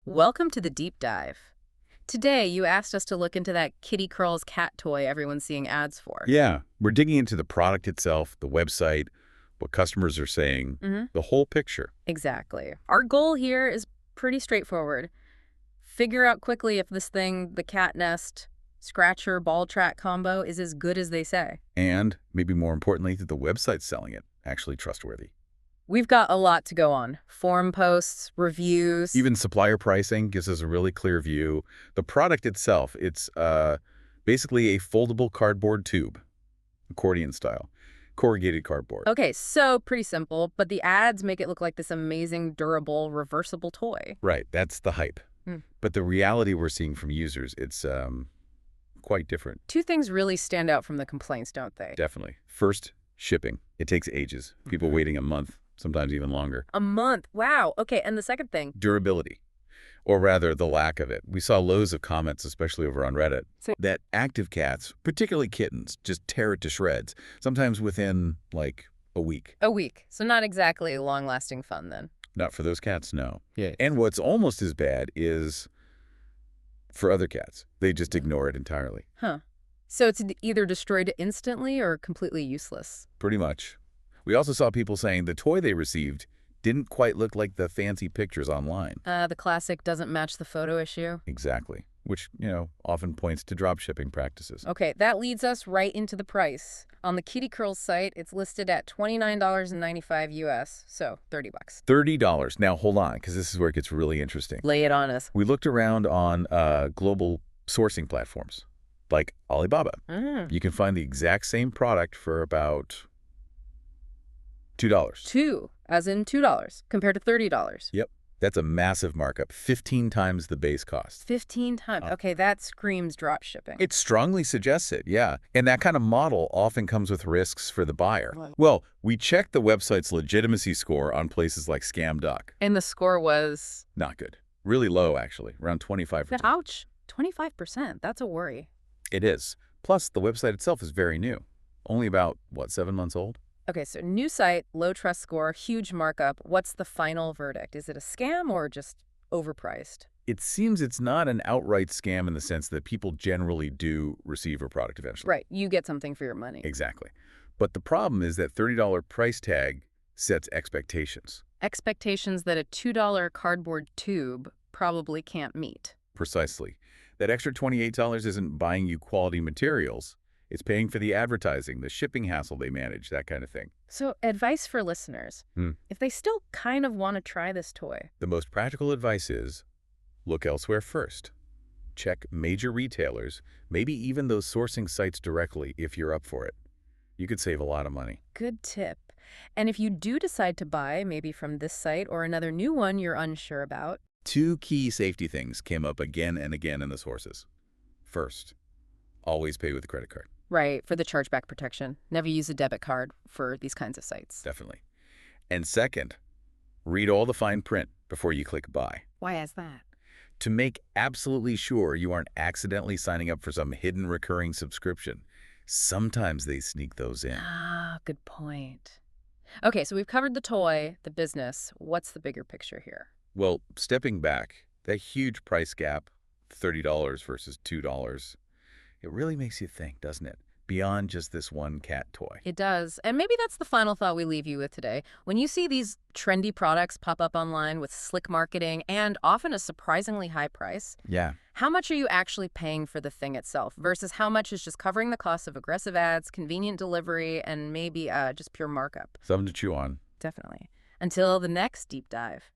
Welcome to the deep dive. Today, you asked us to look into that Kitty Kurlz Cat Toy everyone's seeing ads for. Yeah, we're digging into the product itself, the website, what customers are saying, the whole picture. Exactly. Our goal here is pretty straightforward. Figure out quickly if this thing, the cat nest, scratcher, ball track combo, is as good as they say. And, maybe more importantly, that the website selling it actually trustworthy. We've got a lot to go on. Forum posts, reviews. Even supplier pricing gives us a really clear view. The product itself, it's basically a foldable cardboard tube, accordion style, corrugated cardboard. Okay, so pretty simple, but the ads make it look like this amazing, durable, reversible toy. Right, that's the hype. But the reality we're seeing from users, it's quite different. Two things really stand out from the complaints, don't they? Definitely. First, shipping. It takes ages. People waiting a month, sometimes even longer. A month. Wow. Okay, and the second thing? Durability, or rather the lack of it. We saw loads of comments, especially over on Reddit, that active cats, particularly kittens, just tear it to shreds, sometimes within, like, a week. A week. So not exactly long-lasting fun, then. Not for those cats, no. Yeah. And what's almost as bad is for other cats. They just ignore it entirely. Huh. So it's either destroyed instantly or completely useless. Pretty much. We also saw people saying the toy they received didn't quite look like the fancy pictures online. The classic doesn't match the photo issue. Exactly. Which, often points to drop shipping practices. Okay, that leads us right into the price. On the Kitty Kurlz site, it's listed at $29.95 US, so $30. $30. Now, hold on, because this is where it gets really interesting. Lay it on us. We looked around on global sourcing platforms, like Alibaba. You can find the exact same product for about $2. Two, as in $2, compared to $30. Yep. That's a massive markup, 15 times the base cost. 15 times. Okay, that screams drop shipping. It strongly suggests it, yeah. And that kind of model often comes with risks for the buyer. Well, we checked the website's legitimacy score on places like ScamDuck. And the score was? Not good. Really low, actually, around 25%. Ouch. 25%. That's a worry. It is. Plus, the website itself is very new. Only about, 7 months old? Okay, so new site, low trust score, huge markup. What's the final verdict? Is it a scam or just overpriced? It seems it's not an outright scam in the sense that people generally do receive a product eventually. Right, you get something for your money. Exactly. But the problem is that $30 price tag sets expectations. Expectations that a $2 cardboard tube probably can't meet. Precisely. That extra $28 isn't buying you quality materials. It's paying for the advertising, the shipping hassle they manage, that kind of thing. So advice for listeners, if they still kind of want to try this toy. The most practical advice is look elsewhere first. Check major retailers, maybe even those sourcing sites directly if you're up for it. You could save a lot of money. Good tip. And if you do decide to buy, maybe from this site or another new one you're unsure about. Two key safety things came up again and again in the sources. First, always pay with a credit card. Right, for the chargeback protection. Never use a debit card for these kinds of sites. Definitely. And second, read all the fine print before you click buy. Why is that? To make absolutely sure you aren't accidentally signing up for some hidden recurring subscription. Sometimes they sneak those in. Ah, good point. Okay, so we've covered the toy, the business. What's the bigger picture here? Well, stepping back, that huge price gap, $30 versus $2, it really makes you think, doesn't it? Beyond just this one cat toy. It does. And maybe that's the final thought we leave you with today. When you see these trendy products pop up online with slick marketing and often a surprisingly high price, how much are you actually paying for the thing itself versus how much is just covering the cost of aggressive ads, convenient delivery, and maybe just pure markup? Something to chew on. Definitely. Until the next deep dive.